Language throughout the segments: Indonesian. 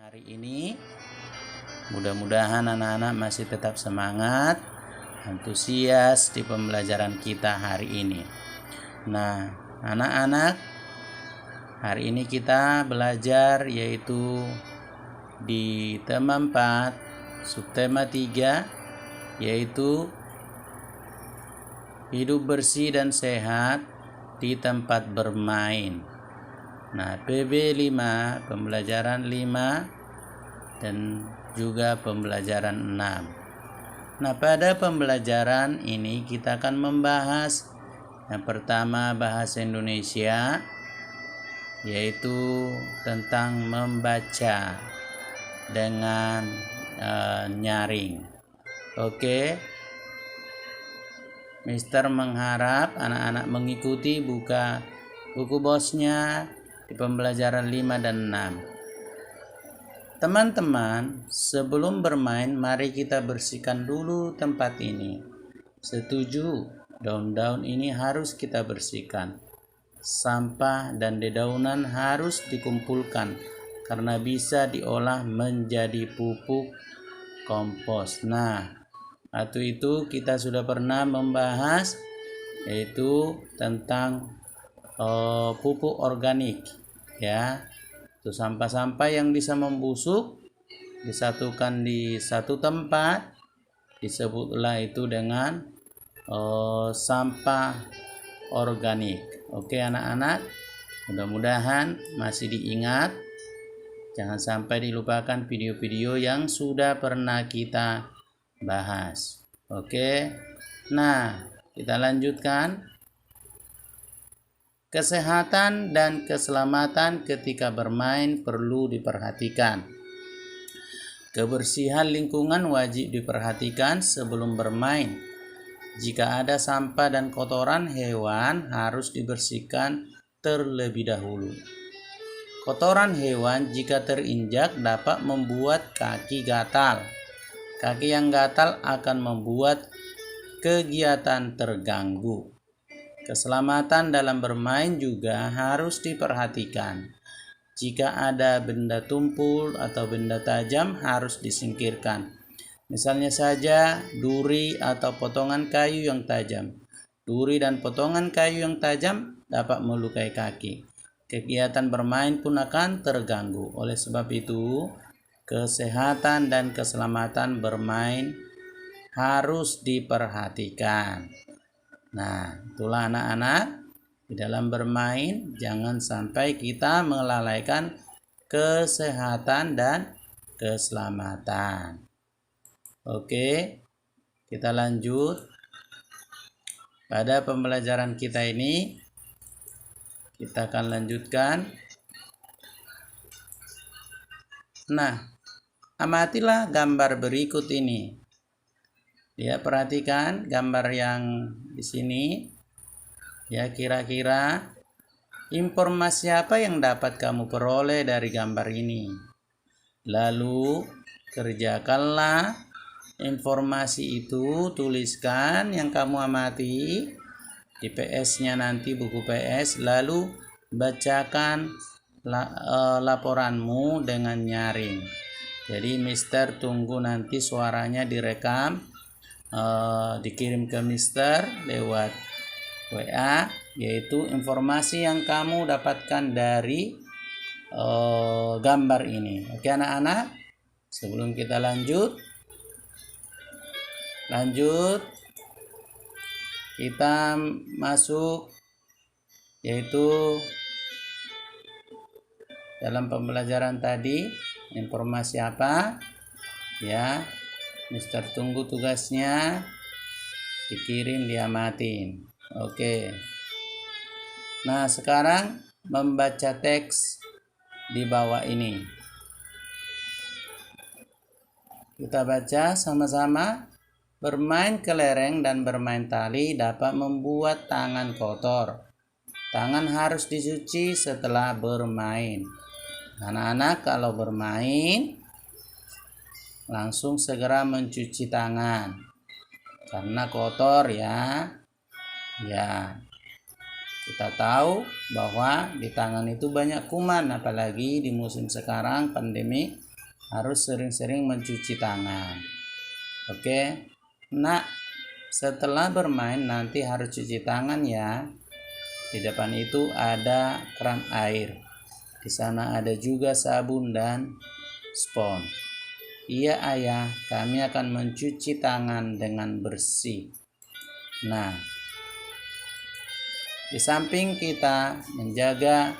hari ini. Mudah-mudahan anak-anak masih tetap semangat, antusias di pembelajaran kita hari ini. Nah, anak-anak, hari ini kita belajar yaitu di tema 4, subtema 3, yaitu hidup bersih dan sehat di tempat bermain. Nah, PB 5, pembelajaran 5 dan juga pembelajaran 6. Nah, pada pembelajaran ini kita akan membahas yang pertama bahasa Indonesia, yaitu tentang membaca dengan nyaring. Oke. Mister mengharap anak-anak mengikuti buka buku bosnya di pembelajaran 5 dan 6. Teman-teman, sebelum bermain mari kita bersihkan dulu tempat ini. Setuju, daun-daun ini harus kita bersihkan. Sampah dan dedaunan harus dikumpulkan karena bisa diolah menjadi pupuk kompos. Nah, waktu itu kita sudah pernah membahas yaitu tentang pupuk organik, ya. Itu sampah-sampah yang bisa membusuk disatukan di satu tempat, disebutlah itu dengan sampah organik. Oke anak-anak, mudah-mudahan masih diingat. Jangan sampai dilupakan video-video yang sudah pernah kita bahas. Oke. Nah, kita lanjutkan. Kesehatan dan keselamatan ketika bermain perlu diperhatikan. Kebersihan lingkungan wajib diperhatikan sebelum bermain. Jika ada sampah dan kotoran hewan harus dibersihkan terlebih dahulu. Kotoran hewan jika terinjak dapat membuat kaki gatal. Kaki yang gatal akan membuat kegiatan terganggu. Keselamatan dalam bermain juga harus diperhatikan. Jika ada benda tumpul atau benda tajam harus disingkirkan. Misalnya saja duri atau potongan kayu yang tajam. Duri dan potongan kayu yang tajam dapat melukai kaki. Kegiatan bermain pun akan terganggu. Oleh sebab itu, kesehatan dan keselamatan bermain harus diperhatikan. Nah, itulah anak-anak, di dalam bermain jangan sampai kita melalaikan kesehatan dan keselamatan. Oke, kita lanjut. Pada pembelajaran kita ini, kita akan lanjutkan. Nah, amatilah gambar berikut ini. Ya, perhatikan gambar yang di sini. Ya, kira-kira informasi apa yang dapat kamu peroleh dari gambar ini? Lalu, kerjakanlah informasi itu, tuliskan yang kamu amati di PS-nya nanti, buku PS, lalu bacakan laporanmu dengan nyaring. Jadi, Mister tunggu nanti suaranya direkam. Dikirim ke Mister lewat WA, yaitu informasi yang kamu dapatkan dari gambar ini. Oke anak-anak, sebelum kita lanjut kita masuk yaitu dalam pembelajaran tadi informasi apa ya. Mister tunggu tugasnya dikirim, diamatin. Oke. Nah, sekarang membaca teks di bawah ini. Kita baca sama-sama. Bermain kelereng dan bermain tali dapat membuat tangan kotor. Tangan harus dicuci setelah bermain. Anak-anak kalau bermain langsung segera mencuci tangan karena kotor ya. Kita tahu bahwa di tangan itu banyak kuman, apalagi di musim sekarang pandemi harus sering-sering mencuci tangan. Oke. Nah, setelah bermain nanti harus cuci tangan ya. Di depan itu ada keran air. Di sana ada juga sabun dan spons. Iya ayah, kami akan mencuci tangan dengan bersih. Nah, di samping kita menjaga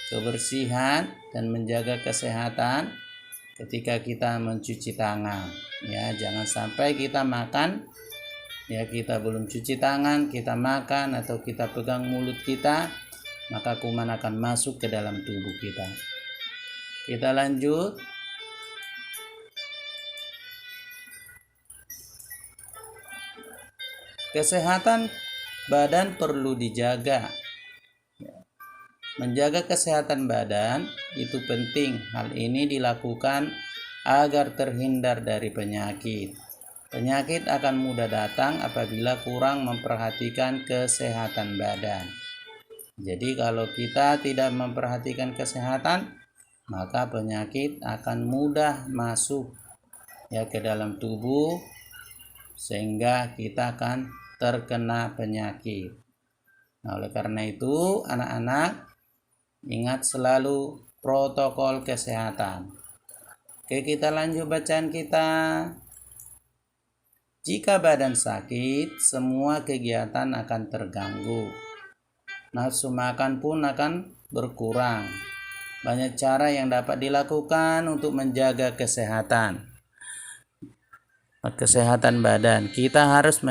kebersihan dan menjaga kesehatan ketika kita mencuci tangan, ya jangan sampai kita makan, ya kita belum cuci tangan, kita makan atau kita pegang mulut kita, maka kuman akan masuk ke dalam tubuh kita. Kita lanjut. Kesehatan badan perlu dijaga. Menjaga kesehatan badan itu penting. Hal ini dilakukan agar terhindar dari penyakit. Penyakit akan mudah datang apabila kurang memperhatikan kesehatan badan. Jadi kalau kita tidak memperhatikan kesehatan, maka penyakit akan mudah masuk ya ke dalam tubuh sehingga kita akan terkena penyakit. Nah, oleh karena itu, anak-anak ingat selalu protokol kesehatan. Oke, kita lanjut bacaan kita. Jika badan sakit, semua kegiatan akan terganggu. Nafsu makan pun akan berkurang. Banyak cara yang dapat dilakukan untuk menjaga kesehatan badan. Kita harus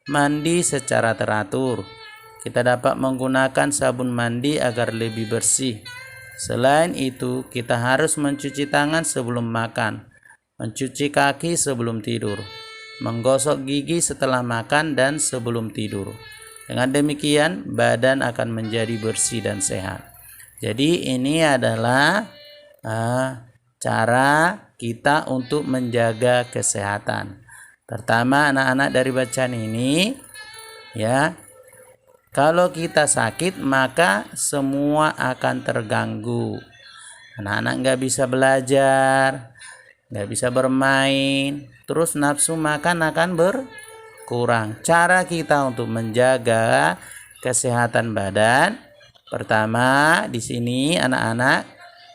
mandi secara teratur. Kita dapat menggunakan sabun mandi agar lebih bersih. Selain itu, kita harus mencuci tangan sebelum makan, mencuci kaki sebelum tidur, menggosok gigi setelah makan dan sebelum tidur. Dengan demikian, badan akan menjadi bersih dan sehat. Jadi ini adalah cara kita untuk menjaga kesehatan. Pertama, anak-anak, dari bacaan ini ya, kalau kita sakit maka semua akan terganggu. Anak-anak nggak bisa belajar, nggak bisa bermain, terus nafsu makan akan berkurang. Cara kita untuk menjaga kesehatan badan, pertama di sini anak-anak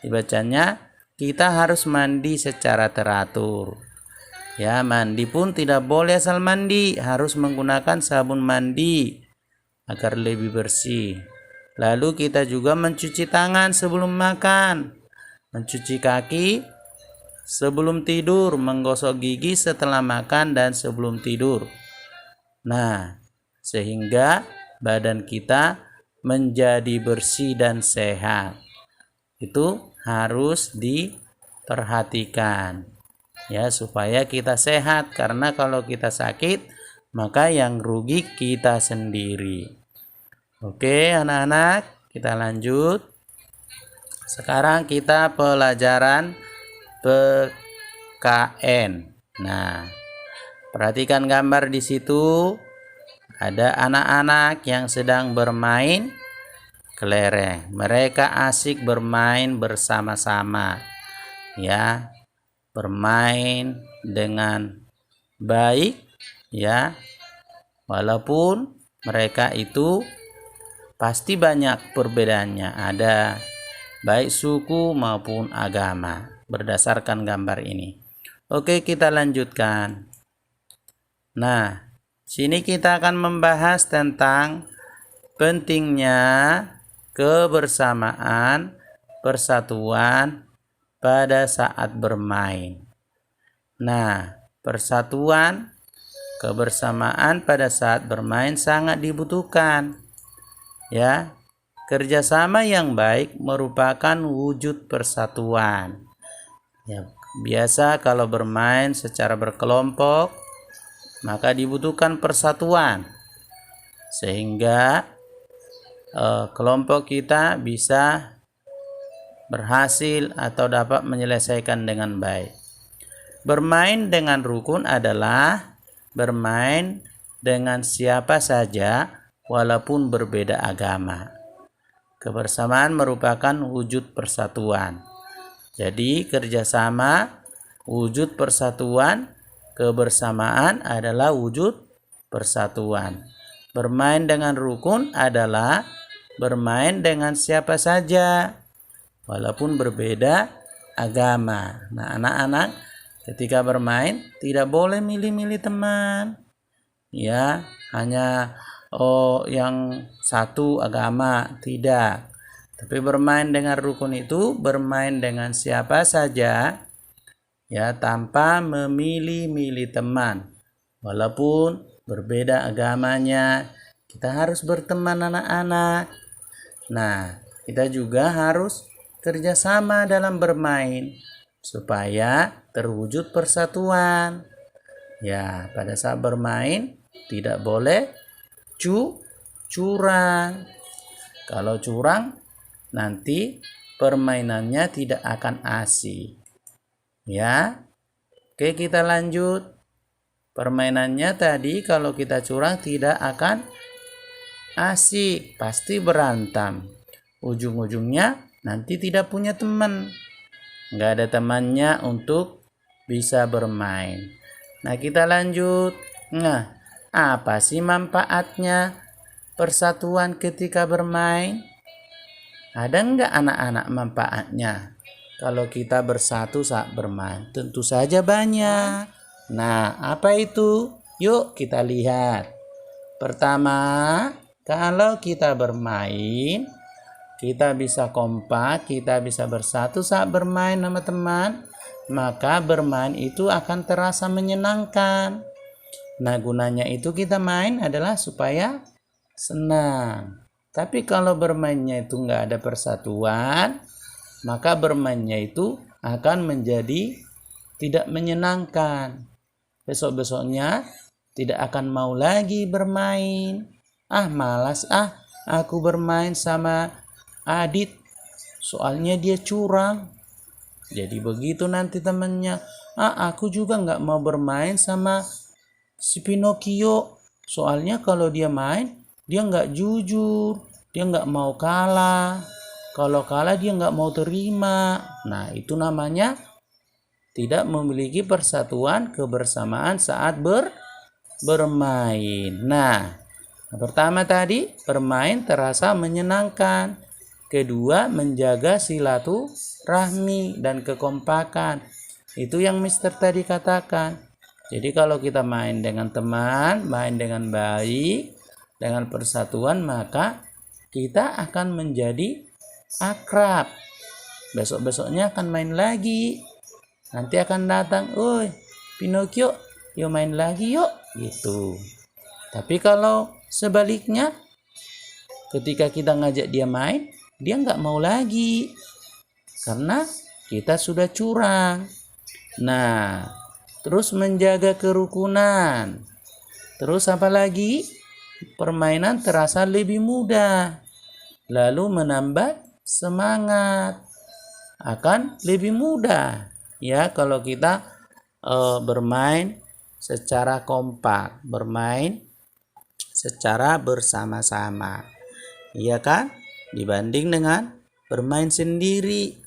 dibacanya, kita harus mandi secara teratur. Ya, mandi pun tidak boleh asal mandi, harus menggunakan sabun mandi agar lebih bersih. Lalu kita juga mencuci tangan sebelum makan, mencuci kaki sebelum tidur, menggosok gigi setelah makan dan sebelum tidur. Nah, sehingga badan kita menjadi bersih dan sehat. Itu harus diperhatikan ya, supaya kita sehat, karena kalau kita sakit maka yang rugi kita sendiri. Oke anak-anak, kita lanjut. Sekarang kita pelajaran PKN. Nah, perhatikan gambar di situ. Ada anak-anak yang sedang bermain kelereng. Mereka asik bermain bersama-sama. Ya, bermain dengan baik ya. Walaupun mereka itu pasti banyak perbedaannya, ada baik suku maupun agama berdasarkan gambar ini. Oke, kita lanjutkan. Nah, sini kita akan membahas tentang pentingnya kebersamaan, persatuan pada saat bermain. Nah, persatuan, kebersamaan pada saat bermain sangat dibutuhkan. Ya, kerjasama yang baik merupakan wujud persatuan. Ya, biasa kalau bermain secara berkelompok, maka dibutuhkan persatuan sehingga kelompok kita bisa berhasil atau dapat menyelesaikan dengan baik. Bermain dengan rukun adalah bermain dengan siapa saja walaupun berbeda agama. Kebersamaan merupakan wujud persatuan. Jadi kerjasama, wujud persatuan, kebersamaan adalah wujud persatuan. Bermain dengan rukun adalah bermain dengan siapa saja, walaupun berbeda agama. Nah, anak-anak ketika bermain tidak boleh milih-milih teman. Ya, hanya yang satu agama, tidak. Tapi bermain dengan rukun itu bermain dengan siapa saja, ya, tanpa memilih-milih teman. Walaupun berbeda agamanya, kita harus berteman anak-anak. Nah, kita juga harus kerjasama dalam bermain supaya terwujud persatuan. Ya, pada saat bermain tidak boleh curang. Kalau curang nanti permainannya tidak akan asik. Ya. Oke, kita lanjut. Permainannya tadi kalau kita curang tidak akan asik, pasti berantem. Ujung-ujungnya nanti tidak punya teman. Nggak ada temannya untuk bisa bermain. Nah, kita lanjut. Nah, apa sih manfaatnya persatuan ketika bermain? Ada nggak anak-anak manfaatnya kalau kita bersatu saat bermain? Tentu saja banyak. Nah, apa itu? Yuk kita lihat. Pertama, kalau kita bermain, kita bisa kompak, kita bisa bersatu saat bermain sama teman, maka bermain itu akan terasa menyenangkan. Nah, gunanya itu kita main adalah supaya senang. Tapi kalau bermainnya itu nggak ada persatuan, maka bermainnya itu akan menjadi tidak menyenangkan. Besok-besoknya tidak akan mau lagi bermain. Malas aku bermain sama Adit, soalnya dia curang. Jadi begitu nanti temannya. Aku juga nggak mau bermain sama si Pinocchio, soalnya kalau dia main dia nggak jujur, dia nggak mau kalah. Kalau kalah dia nggak mau terima. Nah, itu namanya tidak memiliki persatuan kebersamaan saat bermain. Nah, pertama tadi bermain terasa menyenangkan. Kedua, menjaga silaturahmi dan kekompakan. Itu yang Mister tadi katakan. Jadi kalau kita main dengan teman, main dengan baik, dengan persatuan, maka kita akan menjadi akrab. Besok-besoknya akan main lagi. Nanti akan datang, "Oi, Pinocchio, yuk main lagi yuk." Gitu. Tapi kalau sebaliknya, ketika kita ngajak dia main, dia nggak mau lagi. Karena kita sudah curang. Nah, terus menjaga kerukunan. Terus apa lagi? Permainan terasa lebih mudah. Lalu menambah semangat. Akan lebih mudah. Ya, kalau kita bermain secara kompak, bermain secara bersama-sama, iya kan? Dibanding dengan bermain sendiri.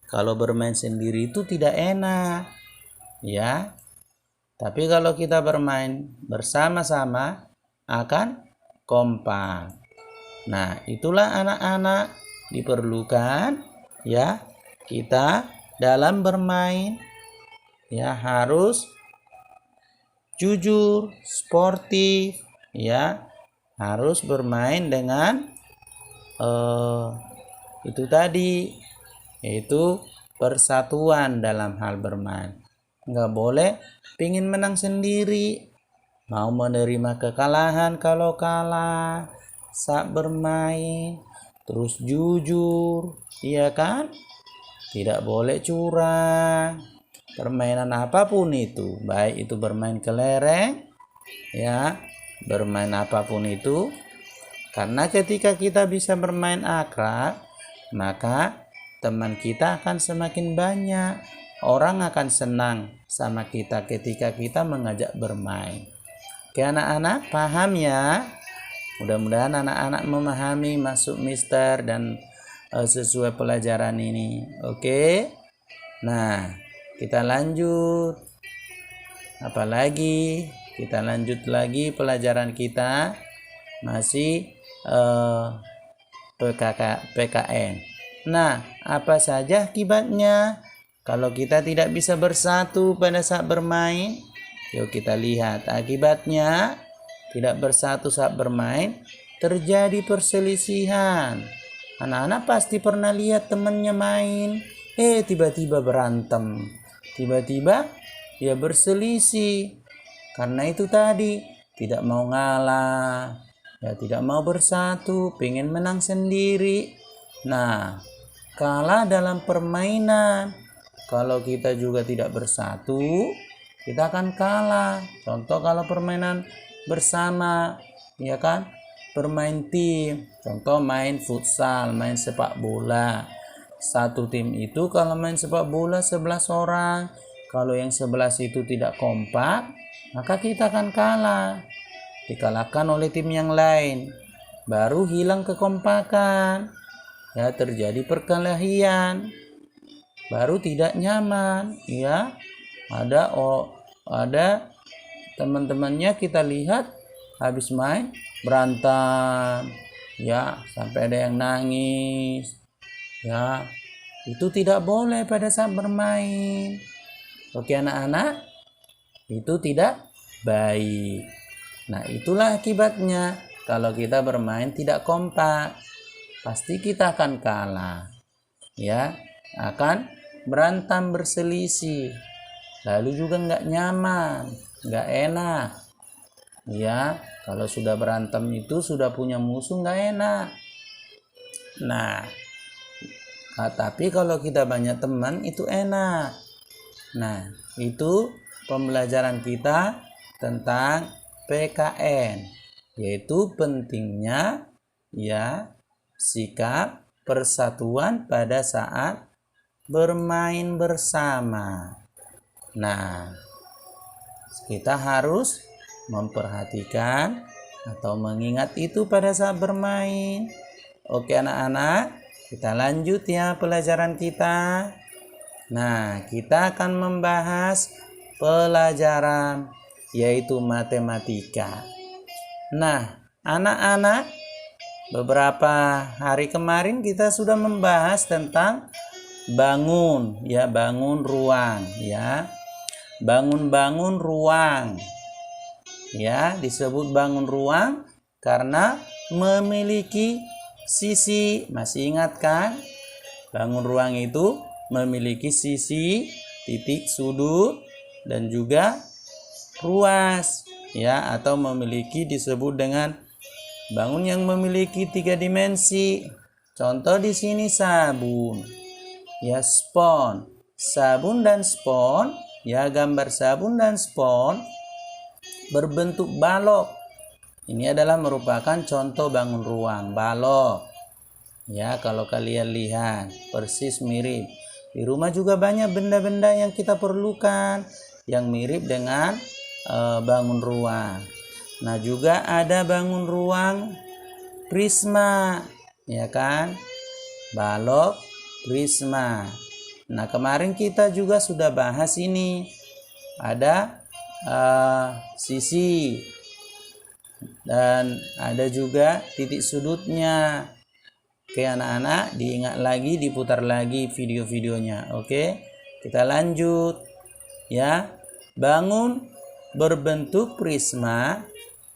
Kalau bermain sendiri itu tidak enak, ya. Tapi kalau kita bermain bersama-sama akan kompak. Nah, itulah anak-anak diperlukan, ya, kita dalam bermain, ya, harus jujur, sportif, ya, harus bermain dengan itu tadi, yaitu persatuan dalam hal bermain. Nggak boleh pingin menang sendiri, mau menerima kekalahan kalau kalah saat bermain, terus jujur, iya kan? Tidak boleh curang. Permainan apapun itu, baik itu bermain kelereng, ya, bermain apapun itu, karena ketika kita bisa bermain akrab, maka teman kita akan semakin banyak. Orang akan senang sama kita ketika kita mengajak bermain. Oke anak-anak, paham ya? Mudah-mudahan anak-anak memahami maksud Mister dan sesuai pelajaran ini. Oke? Nah, kita lanjut. Apalagi kita lanjut lagi pelajaran kita masih PKN. Nah, apa saja akibatnya kalau kita tidak bisa bersatu pada saat bermain? Yuk kita lihat akibatnya. Tidak bersatu saat bermain, terjadi perselisihan. Anak-anak pasti pernah lihat temannya main, tiba-tiba berantem, tiba-tiba dia berselisih. Karena itu tadi, tidak mau ngalah, ya tidak mau bersatu, pengen menang sendiri. Nah, kalah dalam permainan. Kalau kita juga tidak bersatu, kita akan kalah. Contoh kalau permainan bersama, ya kan, bermain tim, contoh main futsal, main sepak bola. Satu tim itu kalau main sepak bola 11 orang, kalau yang 11 itu tidak kompak, maka kita akan kalah, dikalahkan oleh tim yang lain, baru hilang kekompakan, ya terjadi perkelahian, baru tidak nyaman, ya. Ada teman-temannya kita lihat habis main berantem, ya sampai ada yang nangis, ya itu tidak boleh pada saat bermain. Oke anak-anak, itu tidak baik. Nah itulah akibatnya kalau kita bermain tidak kompak, pasti kita akan kalah, ya akan berantem berselisih, lalu juga nggak nyaman, nggak enak, ya kalau sudah berantem itu sudah punya musuh nggak enak. Nah tapi kalau kita banyak teman itu enak. Nah itu pembelajaran kita tentang PKN, yaitu pentingnya ya sikap persatuan pada saat bermain bersama. Nah kita harus memperhatikan atau mengingat itu pada saat bermain. Oke anak-anak, kita lanjut ya pelajaran kita. Nah, kita akan membahas pelajaran yaitu matematika. Nah, anak-anak, beberapa hari kemarin kita sudah membahas tentang bangun, ya bangun ruang, ya. Bangun ruang, ya disebut bangun ruang karena memiliki sisi. Masih ingat kan? Bangun ruang itu memiliki sisi, titik sudut, dan juga ruas, ya atau memiliki disebut dengan bangun yang memiliki 3 dimensi. Contoh di sini sabun, ya spons, sabun dan spons. Ya, gambar sabun dan spons berbentuk balok. Ini adalah merupakan contoh bangun ruang, balok. Ya, kalau kalian lihat, persis mirip. Di rumah juga banyak benda-benda yang kita perlukan, yang mirip dengan bangun ruang. Nah, juga ada bangun ruang prisma, ya kan? Balok, prisma. Nah kemarin kita juga sudah bahas ini, ada sisi dan ada juga titik sudutnya. Oke anak-anak, diingat lagi, diputar lagi video-videonya. Oke, kita lanjut ya. Bangun berbentuk prisma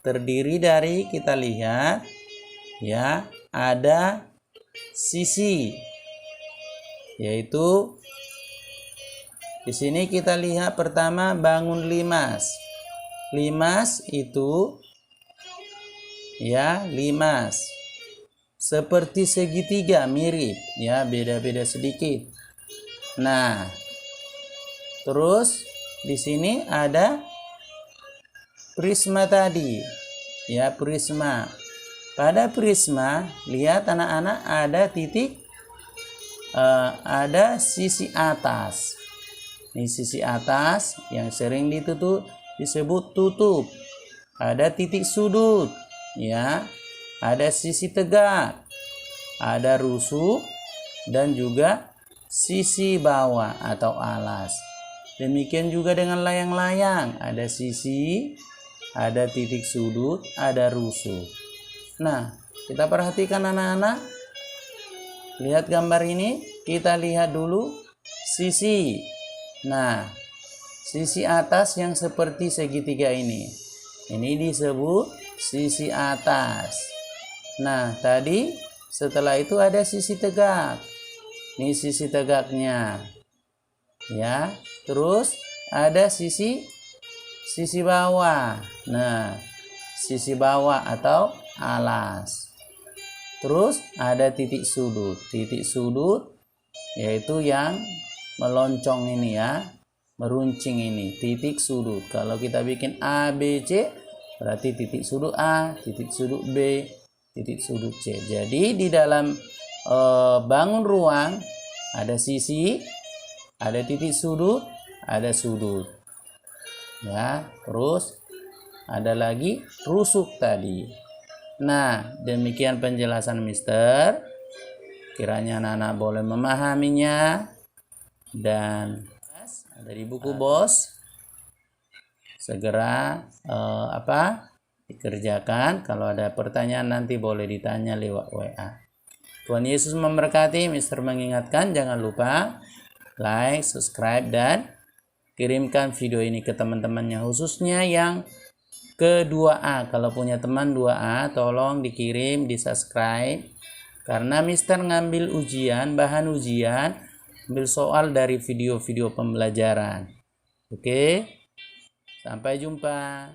terdiri dari, kita lihat ya, ada sisi, yaitu di sini kita lihat pertama bangun limas. Limas itu ya limas seperti segitiga, mirip ya, beda-beda sedikit. Nah, terus di sini ada prisma tadi. Ya, prisma. Pada prisma, lihat anak-anak ada titik, ada sisi atas. Ini sisi atas yang sering disebut tutup. Ada titik sudut, ya. Ada sisi tegak, ada rusuk, dan juga sisi bawah atau alas. Demikian juga dengan layang-layang, ada sisi, ada titik sudut, ada rusuk. Nah, kita perhatikan anak-anak. Lihat gambar ini, kita lihat dulu sisi. Nah, sisi atas yang seperti segitiga ini disebut sisi atas. Nah, tadi setelah itu ada sisi tegak. Ini sisi tegaknya. Ya, terus ada sisi bawah. Nah, sisi bawah atau alas. Terus ada titik sudut. Titik sudut yaitu yang meloncong ini ya, meruncing ini, titik sudut. Kalau kita bikin A, B, C, berarti titik sudut A, titik sudut B, titik sudut C. Jadi di dalam bangun ruang ada sisi, ada titik sudut, ada sudut. Ya, terus ada lagi rusuk tadi. Nah, demikian penjelasan Mister. Kiranya anak-anak boleh memahaminya. Dan dari buku Bos segera dikerjakan. Kalau ada pertanyaan nanti boleh ditanya lewat WA. Tuhan Yesus memberkati. Mister mengingatkan jangan lupa like, subscribe, dan kirimkan video ini ke teman-temannya, khususnya yang ke 2A. Kalau punya teman 2A, tolong dikirim, di subscribe, karena Mister ngambil ujian, bahan ujian, ambil soal dari video-video pembelajaran. Oke, sampai jumpa.